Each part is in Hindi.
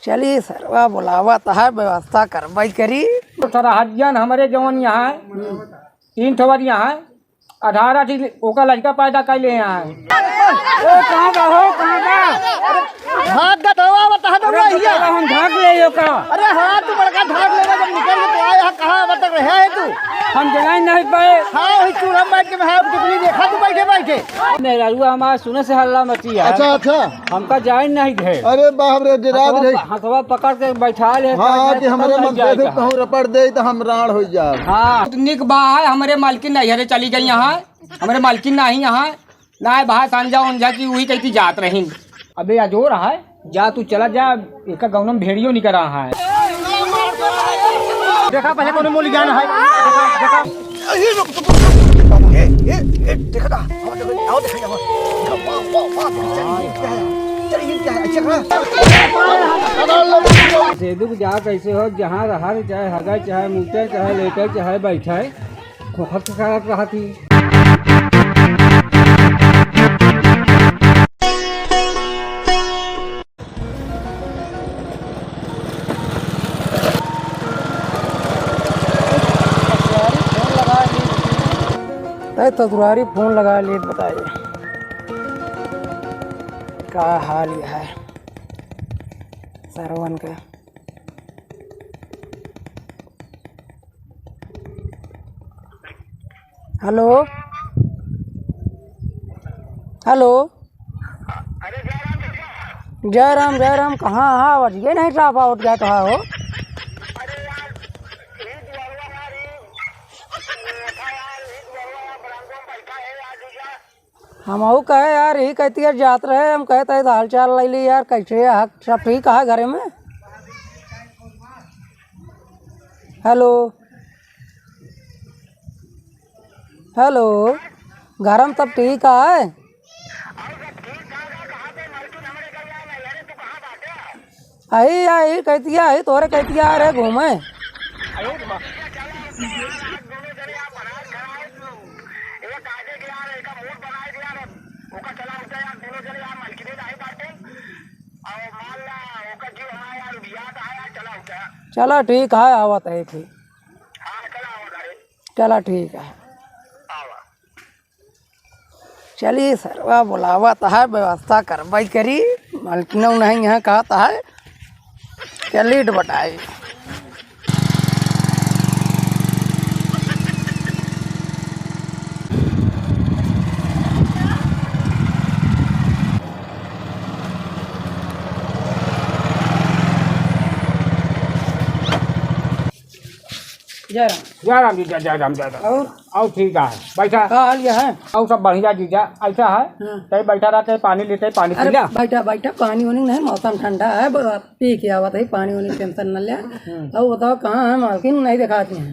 चलिए सरवा बुलावा है व्यवस्था करवाई करी। तो सरहदियन हमारे जवन यहाँ 3 ठवर यहाँ 18 थी ओका लड़का पैदा कर ले यहाँ कहाँ का हो कहाँ का हम झाँक ले का। अरे हाँ तू बड़का झाग लेगा जब निकल के तो आया कहाँ अब तक रहा है तू। हम जगाई नहीं पाए। हाँ वही चूल्हा बैठ के मैं टिकली देखा तू बैठे बैठे। मेहरुआ हमारा सुने से हल्ला मची है। अच्छा अच्छा हमका जाए नहीं थे। अरे बाप रे जराब रे हथवा पकड़ के बैठा ले। हाँ कि हमारे मंत्री से कहूँ रपड़ दे तो हम राण हो जाए। हाँ निक बा है हमारे मालकिन नैहरे चली गई यहाँ हमारे मालकिन नहीं यहाँ ना बाहर सांझा उंझा की वही कहती जात रही। अबे अजो रहा है जा तू चला जा एक गौनम भेड़ियो निकल रहा है। देखा पहले कौन मोली जाना है देखा जा कैसे हो जहाँ रहा चाहे हगा चाहे मुँचे चाहे लेटे चाहे बैठे खोखत रहा थी। तो दुरारी फोन लगा लिए बताइए क्या हाल यह है सरवन का। हेलो हेलो जय राम कहाँ आवाज ये नहीं ट्राप आउट गया कहाँ हो। हम कहे यार ही कहती यार जात रहे हम कहते हैं हाल चाल ले ली यार कैसे हक सब ठीक है घरे में। हेलो हेलो घर में सब ठीक है। आई आई कहती आई तोरे कहती आ रहे घूमे। चलो ठीक है आवत है फिर। चलो ठीक है चलिए सरवा बुलावा है व्यवस्था करवाई करी मालकिन नहीं यहाँ कहता है चलिए बताए। जय राम जी जय राम और ठीक है बैठा हाल यह है और सब बढ़िया जीजा ऐसा है कहीं बैठा रहते पानी लेते पानी पी लिया। बैठा बैठा पानी वानी नहीं मौसम ठंडा है पी के आवत है पानी वानी टेंशन न ले। अब बताओ कहाँ है मालकिन नहीं दिखाती हैं।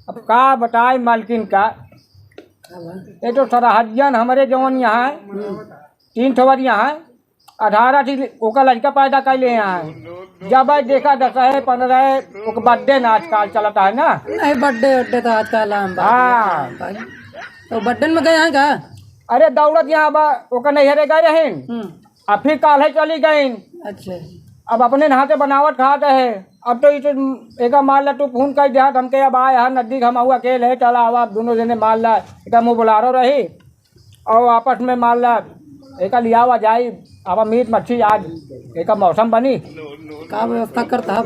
अब का बताए मालकिन का ये तो सरहदियन हमारे जवन यहाँ 3 ठवर यहाँ 18 थी ओका लड़का पैदा कर ले यहाँ जब देखा 10 15 बर्थडे ना आजकल चलता है ना। नहीं बर्थडे तो आजकल हाँ तो बर्थडे में गए हैं क्या। अरे दौड़त यहाँ अब ओका नैहरे गए रहे अब फिर काल चली गई। अच्छा अब अपने नहाते बनावट खाते है अब तो एक माल ला तू फोन कर दिया हमके अब आए यहाँ नजदीक हम अकेले है चला अब दोनों जने माल ला एक मुँह बुलारो रही और आपस में माल ला एक लिया हुआ जाए अब मीट मच्छी आज एक मौसम बनी का व्यवस्था करता है।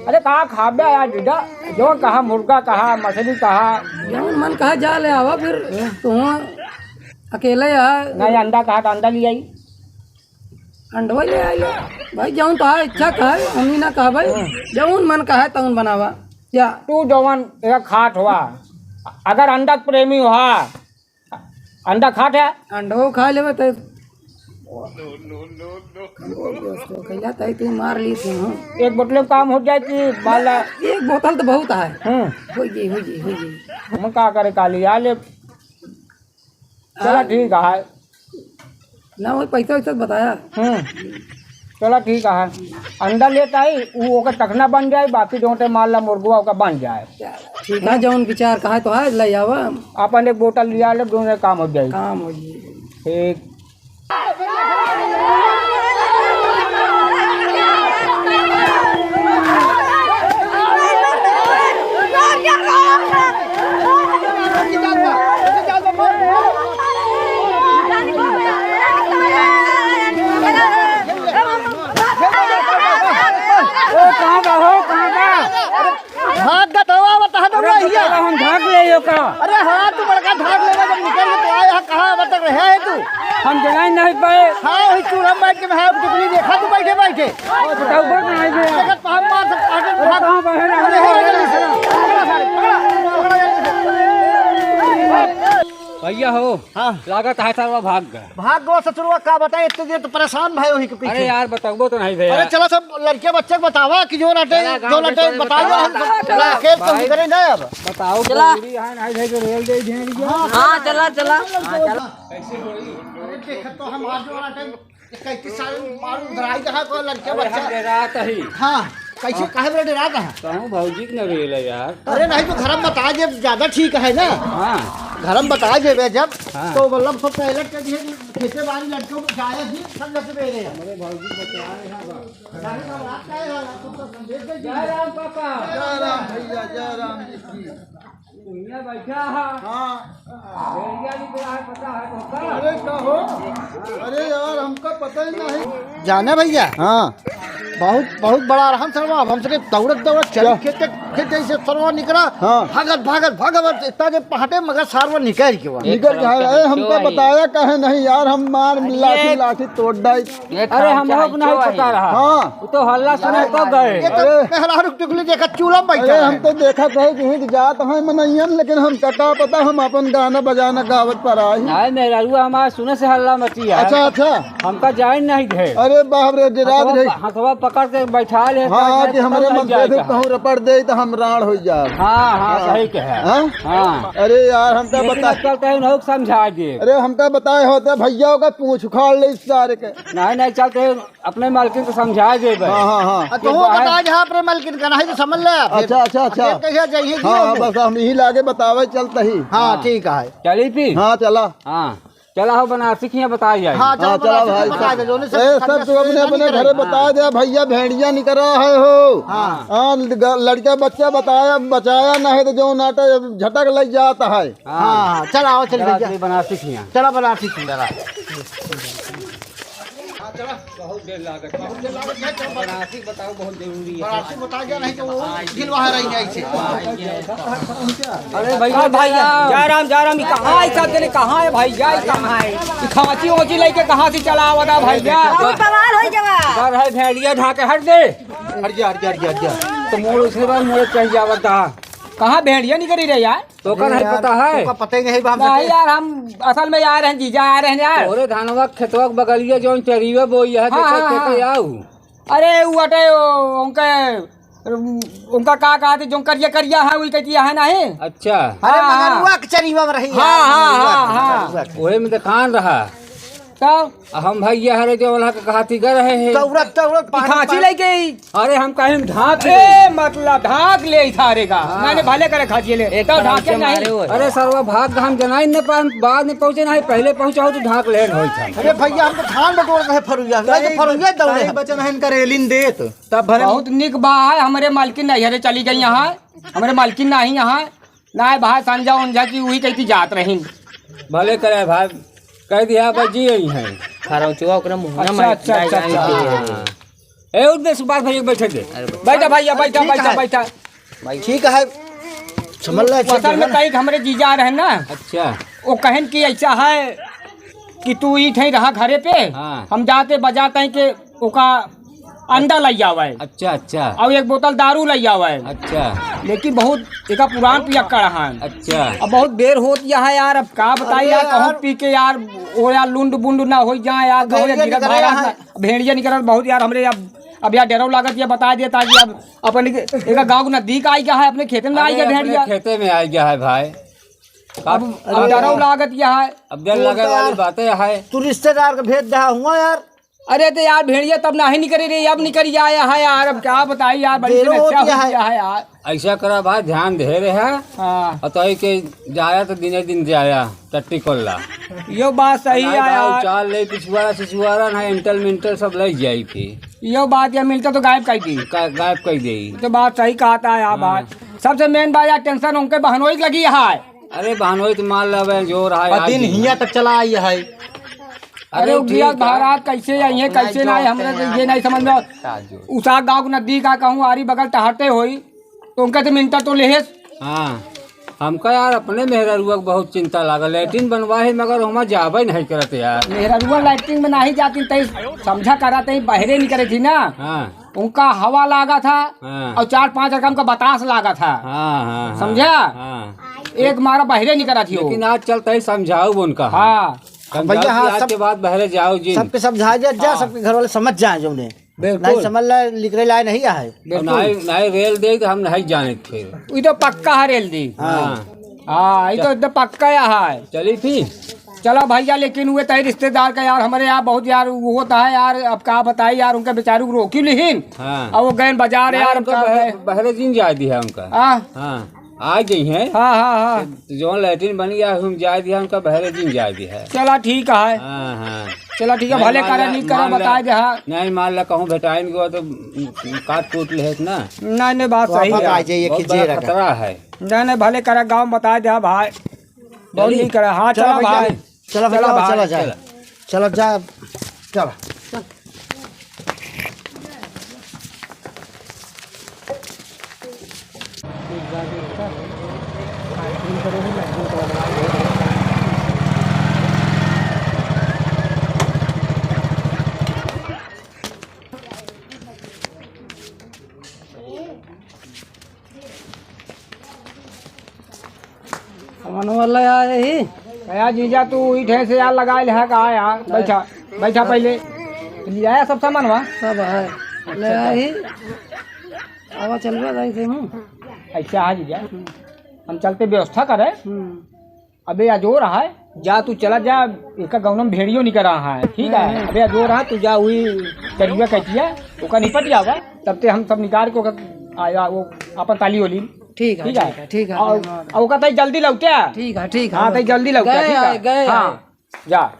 अरे कहाँ खाबे यार जीजा जो कहा मुर्गा कहा मछली कहा जौन मन कहा जा ले आवा फिर तू अकेले है नहीं अंडा कहा तो अंडा ले आई अंडवा ले आई भाई जौन तो इच्छा कहा हमनी ना कहा भाई जौन मन कहा तौन बनावा या तू जवान एक खाट हुआ अगर अंडा प्रेमी हुआ अंडा खाट है अंडो खा लेवे तो तू मार ली थी। एक बोतल में काम हो जाए कि माला एक बोतल तो बहुत है हो जी हम क्या करे काली आ ले चला ठीक है ना वही पैसा वैसा बताया चलो ठीक है अंडा लेता है वो ओकर टखना बन जाए बाकी जो माल ला मुर्गवा ओका बन जाए ठीक है जौन विचार कहा तो है ले आवा अपन एक बोतल लिया ले दोनों काम हो जाए काम हो जी ठीक। हम जनाई नहीं पाए। हाँ वही चूल्हा में बैठ के मैं टिकली देखा तो बैठे बैठे बताओ बहुत नहीं दे देखत हम मार सकते हैं कहां बहे ना भैया हो। हाँ लागत है सारा भाग गए। भाग गो ससुरवा का बताए इतने देर तो परेशान भाई वही के पीछे। अरे यार बताओ तो नहीं दे अरे चलो सब लड़के बच्चे को बतावा कि जो लटे बताओ हम चला अकेले तो करे ना अब बताओ चला नहीं दे जो रेल दे दिया। हाँ चला चला देखत तो हम आज वाला टाइम 31 साल मारू धराई कहा को लड़के बच्चा रात ही हाँ कैसे काहे बड़े डराता है। कहूं भौजी के न रेल है यार। अरे नहीं तो घर में बता दे ज्यादा ठीक है ना। हां घर में बता दे जब हाँ। तो मतलब सब पहले के दिए खेते बाड़ी लड़कों को जाया जी सब जैसे मेरे अरे भौजी बता जय राम पापा राम भैया जय राम जी की दुनिया बैठा है। हाँ रेलिया नहीं पड़ा है पता है तो अरे कहो अरे यार हमका पता ही नहीं जाने भैया हाँ बहुत बड़ा रहन सरवा हमसे दौड़त चल खेते से सरवा निकला हाँ। भागत इतना जे पहाटे मगर सारवा निकल के हमको बताया कहे नहीं यार हम मार लाठी तोड़ डाई। अरे हम लोग नहीं पता रहा। हाँ वो तो हल्ला सुने तो गए। पहला टुकली देखा चूल्हा बैठा हम तो देखा कहीं जात है मनैयन लेकिन हम का पता हम अपन गाना बजाना गावत पर आई नहीं मेरा रुआ हमारा सुने से हल्ला मची है। अच्छा हमका जाए नहीं थे। अरे बाप रे डरात रे हथवा पकड़ के बैठा ले। हाँ कि हमारे मन से कहूँ रपड़ दे तो हम राण हो जाए। हाँ सही कहे। हाँ अरे यार हमका बता चलते हैं लोग समझा दे। अरे हमका बताए होते भैया का पूछ उखाड़ ले इस सारे के नहीं चलते अपने मालकिन को समझा दे। हाँ तो बता जहाँ अपने मालकिन का नहीं तो समझ ले। अच्छा कैसे जाइए हाँ बस हम यही लागे बतावे चलते ही। हाँ ठीक है चली पी। हाँ चला हाँ चला हो बनारसी की बता जाए। हाँ चला भाई सब तू अपने घरे बता दे भैया भेड़िया निकल रहा है हो। हाँ लड़का बच्चा बचाया ना है तो जो नाटा झटक लग जाता है। हाँ चला आओ चल भैया बनारसी की चला बनारसी की बहुत देर लागत बनारसी बताओ बहुत जरूरी है। बनारसी बता गया नहीं तो वो गिलवा रही है ऐसे। अरे भैया जय राम कहाँ है सब जने कहाँ है भैया कहाँ है खांची ओची लेके कहाँ से चला आवता भैया घर है भेड़िया ढाके हट दे तो मोड़ उसके बाद मोड़ चाहिए आवता कहाँ भेड़िया नहीं करी रहे यार तो कौन है पता है तो पता ही नहीं नहीं यार हम असल में आ रहे हैं जीजा आ रहे हैं यार। अरे धानवा खेतवा बगलिया जो चरियो बोई है अरे वो अटे उनका का कहा थे जो करिया है वही कटिया है ना है। अच्छा अरे मगरुआ के चरीवा में रही है। हाँ वही में दिखान रहा तो हम भैया हरे जो वाला कहा थी गर है तौरत खांची लेके। अरे हम कहीं ढाक मतलब ढाक ले थारे का मैंने भले करे खांची ले तो ढाके नहीं। अरे सरवा भाग हम जनाई न पाए बाद में पहुंचे नहीं पहले पहुंचा हो तो ढाक ले होई था। अरे भैया हम तो धान बटोर रहे फरुया दौड़े बचन है करेलिन देत तब बहुत निक बा है हमारे मालकिन नहीं हरे चली गई यहाँ हमारे मालकिन नहीं यहाँ ना भाई संजा उंजा की वही कहती जात रही भले करे भाई कह दिया बजी यही है खरौचुआ ओकरा मुंह में। अच्छा ए उठ दे सुभाष भैया बैठे दे बैठा भैया बैठा ठीक है समझ ले। असल में कहीं हमारे जीजा आ रहे हैं ना। अच्छा वो कहन कि ऐसा है कि तू ही थे रहा घरे पे। हम जाते बजाते हैं कि ओका अंडा लग जावा है। अच्छा और एक बोतल दारू लग जावा है। अच्छा लेकिन बहुत एक पुरान पियक्का रहा है। अच्छा अब बहुत देर होती है यार अब का बताइए यार कहूँ पी के यार वो यार लुंड बुंड ना हो जाए यार भेड़िया निकल बहुत यार हमरे अब यार डरो लागत ये बता दिया ताकि अब अपन एक गाँव नजदीक आई गया है अपने खेते में आई गया भेड़िया खेते में आई गया है भाई अब डरो लागत यह है अब डर लगे वाली बातें है। तू रिश्तेदार का भेज दे हुआ यार। अरे तो यार भेड़िया तब नहीं निकली रही अब निकल आया है यार अब क्या बताइए यार बड़ी समस्या है यार। ऐसा करा भाई ध्यान दे रहे है। हाँ तो के जाया तो दिने दिन जाया टट्टी कोल्ला यो बात सही है यार। चाल ले पिछुआरा ना इंटल मिंटल सब लग जाई थी यो बात या मिलता तो गायब कर दी तो बात सही कहा था यार। बात सबसे मेन बात यार टेंशन उनके बहनोई लगी है। अरे बहनोई तो मान लवे जो रहा दिन हिया तक चला आई है। अरे बारात कैसे आई है कैसे ना हमने ये नहीं समझ में उषा गाँव नदी का कहूँ आरी बगल टहरते हुई तो उनका तो मिनटा तो ले। हाँ हमका यार अपने मेहररुआ के बहुत चिंता लागल। लैट्रिन बनवाए मगर हम जाबे नहीं करत यार। मेरा रुआ लाइटिंग में नहीं जाती तई समझा करा तई बहरे नहीं करे थी ना। हाँ उनका हवा लागा था हाँ और 4-5 रकम का बतास लागा था। हाँ हाँ समझा? हाँ। एक मारा बहरे नहीं करा थी वो। लेकिन आज चलता ही समझाओ उनका। हाँ भैया, हाँ, आज सब- के बाद बहरे जाओ जी। सबके समझा जा, सबके घर वाले समझ जाए जो उन्हें बिल्कुल। नहीं समझ ला लिख रहे लाए नहीं आए। नहीं रेल दे तो हम नहीं जाने फिर। ये तो पक्का है रेल दी। हाँ हाँ ये तो एकदम पक्का है। चली फिर। चलो भैया, लेकिन हुए तय रिश्तेदार का यार हमारे यहाँ बहुत यार वो होता है यार। अब क्या बताइए यार, उनके बेचारू को रोकी लिहिन हाँ और वो गए बाजार यार। बहरे दिन जा दिया उनका। हाँ आ गई है। हाँ हाँ हाँ जो लैट्रिन बन गया हम जा दिया उनका बहरे दिन जा दिया है। चला ठीक है। हाँ हाँ चलो ठीक है, भले करा नहीं करा बता दे। हाँ नहीं मान ला कहूँ भेटाएंगे तो काट कूट ले ना। नहीं बात सही वापस आ है। जाइए बहुत खिंचे बड़ा खतरा है। नहीं भले करा गाँव बता दे भाई। बहुत नहीं करा। हाँ चलो भाई, चलो चलो चलो भाई, चलो जा चलो जा चलो। सामान वाला आए ही कया जीजा तू ईठे से यार लगाए है का यार। बैठा बैठा पहले ले आया सब सामान वहाँ। सब है ले आए ही आवा चल रहा जाए थे ऐसा है जीजा, हम चलते व्यवस्था करे। अबे अजो रहा है, जा तू चला जा। एक गाँव में भेड़ियो निकल रहा है, ठीक है। अबे अजो रहा तू जा, वही चरिया कटिया ओका निपट जावा। तब ते हम सब निकाल के आया वो अपन ताली होली। ठीक है ठीक है ठीक है और ओका तई जल्दी लौटे। ठीक है ठीक है। हाँ तई जल्दी लौटे। गए ठीक आए, है गए हाँ जा।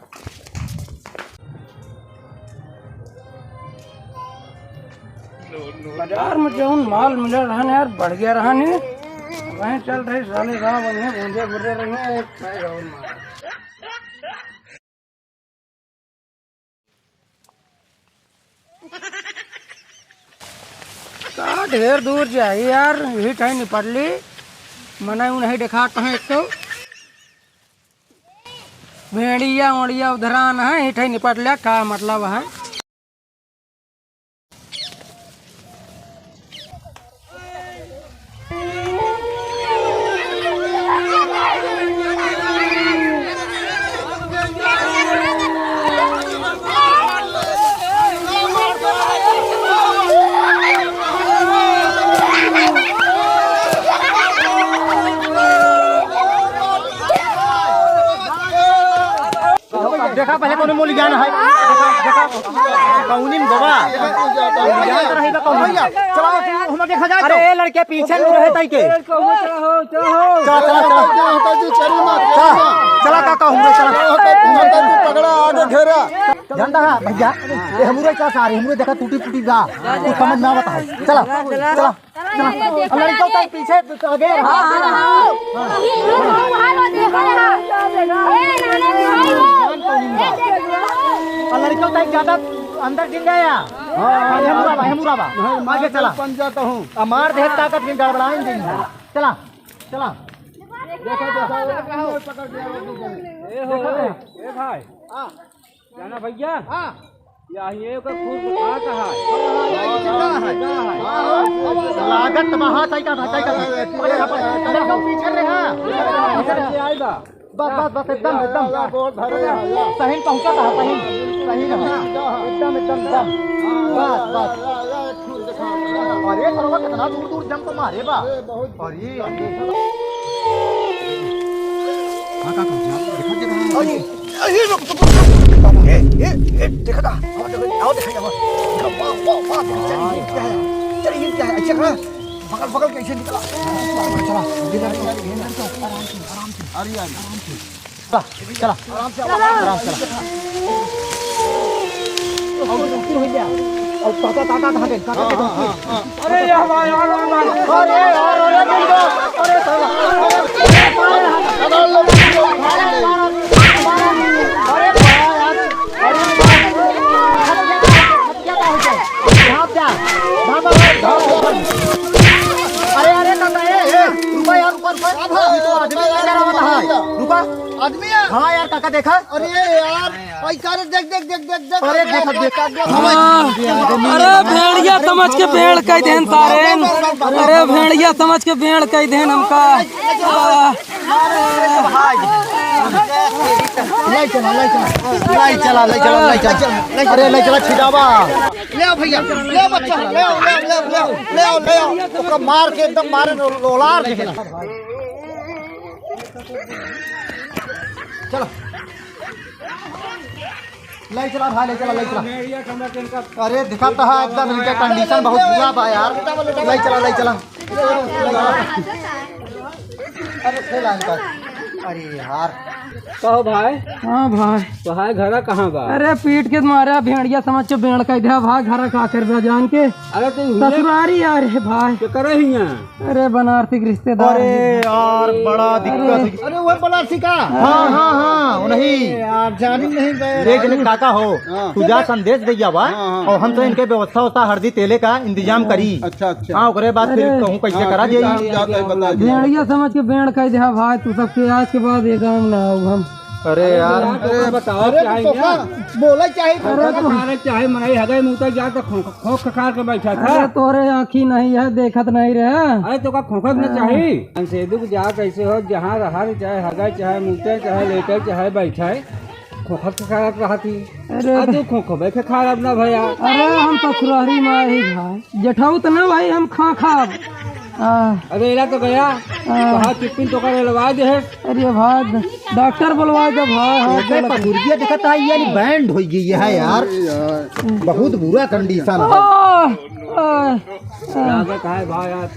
बाजार में जो माल मिल रहा है यार बढ़ गया रहा नहीं। वहीं चल रही साले गाँव बने गूंजे बुरे रहे एक खाएगा और माल। का ढेर दूर जाए यार, यही कहीं निपट ली। मना नहीं देखा कहीं एक तो भेड़िया उड़िया उधरान है, यही निपट लिया। का मतलब है देखा पहले कौन मोली जाना है। देखा कौनी में बाबा जान रही बा कौन भैया। चलो हम देखा जाए। अरे लड़के पीछे नहीं रहे तई के। चला चला काका हमरे चला पकड़ा आगे घेरा जानता है भैया। ये हमरे क्या सारे हमरे देखा टूटी फूटी गा कुछ समझ ना बता। चला चला चला लड़के तई पीछे आगे। लड़कियों तक ज्यादा अंदर गिर गया। हेमुराबा आगे चला बन जाता हूँ। मार दे ताकत की गड़बड़ाएंगे। चला चला भाई जाना भैया। ये लागत वहाँ पीछे रहा। बस एकदम एकदम सही पहुंचा था। सही एकदम एकदम बस बस। अरे सरोवर कितना दूर दूर जंप मारे बा। अरे देखा था आओ देखा चलिए क्या है। अच्छा पकड़ पकड़ कैसे निकला। चला चला आराम से आराम से। और काका काका कहाँ गए। अरे यार अरे अरे अरे काका रुको यार ऊपर देखा। अरे यार पैसा रे, देख देख देख देख देख। अरे देखा देखा। अरे भेड़िया समझ के भेड़ कह देन सारे। अरे भेड़िया समझ के भेड़ कह देन हमका। ले चला ले चला ले चला ले चला ले चला। अरे ले चला छिड़ावा। ले आओ भैया, ले आओ बच्चा, ले आओ ले आओ ले आओ ले आओ ले आओ। उसको मार के एकदम मारे लोलार देखेला। चलो ले चला भाई, ले चला ले चला। अरे दिखाता है एकदम इनका कंडीशन बहुत बुरा बा यार। ले चला ले चला। अरे खेला इनका। अरे यार कहो भाई, हाँ भाई, तो हाय घर कहाँ बा? अरे पीट के मारा भेड़िया समझ के भेड़ कह दिया भाई। घर का कर जान के अरे तू ससुरारी यार है भाई। क्या करे ही यहाँ? अरे बनारसी के रिश्तेदार। अरे यार बड़ा दिक्कत है। अरे वो बनारसी का। हाँ हाँ हाँ नहीं यार, जानी नहीं गए। एक जन काका हो, तू जा संदेश दे जावा और हम तो इनके व्यवस्था होता हल्दी तेले का इंतजाम करी। अच्छा अच्छा। हाँ ओकरे बाद फिर कहूँ कैसे करा जाइए। भेड़िया समझ के भेड़ कह दिया भाई। तू सबके आज के बाद ये काम ना हो हम। अरे यार अरे बताओ बोला चाहिए। अरे चाहे मनाई हगाई मुँह तक जा तो खोख खा के बैठा था। अरे तोरे आँखी नहीं है, देखत नहीं रहे। अरे तो का खोखत न चाहिए। अंसेदुक जा कैसे हो, जहाँ रहा चाहे हगाई चाहे मुँह चाहे लेटे चाहे बैठे खोखत के खराब रहा थी। अरे तू खोखबे के खराब ना भैया। अरे हम ससुरारी में ही भाई। जेठाऊ तो ना भाई हम खा खा। अरे एला तो गया वहाँ टिफिन तो कर लगा दे। अरे भाई डॉक्टर बुलवा दे भाई। पथुरिया दिखता है यार, बैंड हो गई है यार। बहुत बुरा कंडीशन है। भाई यार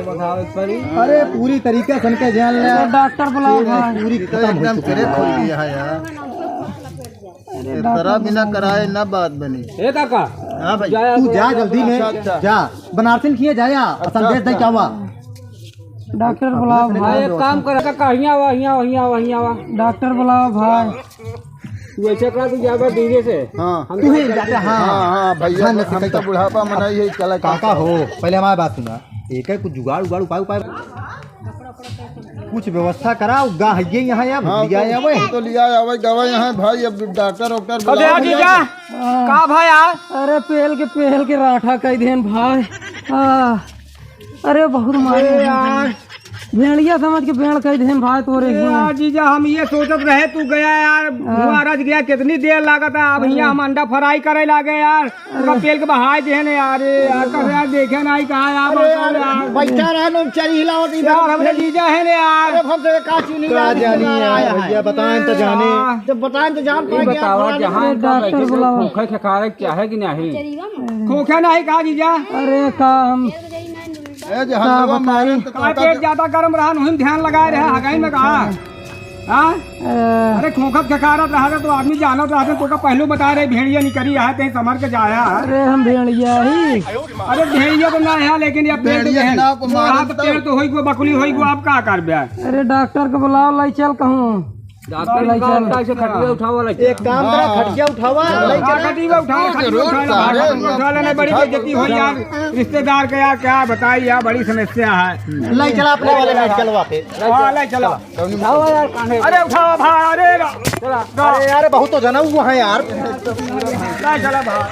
बताओ इस पर ही। अरे पूरी तरीके से उनके जान ले। डॉक्टर बुलाओ भाई। पूरी एकदम करे खोल दिया है यार। तरह बिना कराए ना बात बनी। ए काका, हाँ भाई तू जा जल्दी में जा। बनारसी में किए जाया संदेश दे क्या हुआ। डॉक्टर बुलाओ भाई। एक काम कर काका, यहाँ आवा। डॉक्टर बुलाओ भाई। तू ऐसे करा, तू जाबा धीरे से। हाँ तू ही जाते। हाँ हाँ भैया हम तो बुढ़ापा मनाई है। चला काका हो, पहले हमारी बात सुना। एक है कुछ जुगाड़ उगाड़ उपाय कुछ व्यवस्था करा। गा है यहाँ या तो लिया आवे गवा यहाँ भाई। अब डॉक्टर का भाई यार। अरे पहल के राठा कह देन भाई। अरे बहुत मारे यार। भेड़िया समझ के भेड़ कह देन भाई तोरे। यार जीजा हम ये सोचत रहे, तू गया यार मुआरज गया, कितनी देर लागत है। अब यहाँ हम अंडा फ्राई करे लागे यार। तेल के बहाय देने यार। यार देखे नहीं कहा यार। बैठा रहा चली हिलावट यार हमने जीजा है ने यार। भैया बताएं तो जाने, जब बताएं तो जान पाएंगे। बतावा जहाँ डॉक्टर बुलाओ। खोखे के खा क्या है कि नहीं? खोखा नहीं कहा जीजा। अरे काम पेट ज्यादा गर्म रहा, नहीं ध्यान लगाए रहे हगाई में कहा। हाँ अरे खोखत खकारत रहा तो आदमी जानत रहा तो का पहलू बता रहे भेड़िया निकली है कहीं समर के जाया। अरे हम भेड़िया ही। अरे भेड़िया तो ना है, लेकिन ये पेड़ पेड़ तो होई बकुली होई आप का कर बे। अरे डॉक्टर को बुलाओ, लाई चल कहूँ। खटिया उठावा। एक काम करा, खटिया उठावा। बड़ी बेइज्जती हुई यार रिश्तेदार के यार। क्या बताइए यार, बड़ी समस्या है। लाई चला अपने वाले में चलवाते। लाई चलो। अरे उठाओ भाई। अरे यार बहुत तो जना हुआ है यार। लाई चला भाई।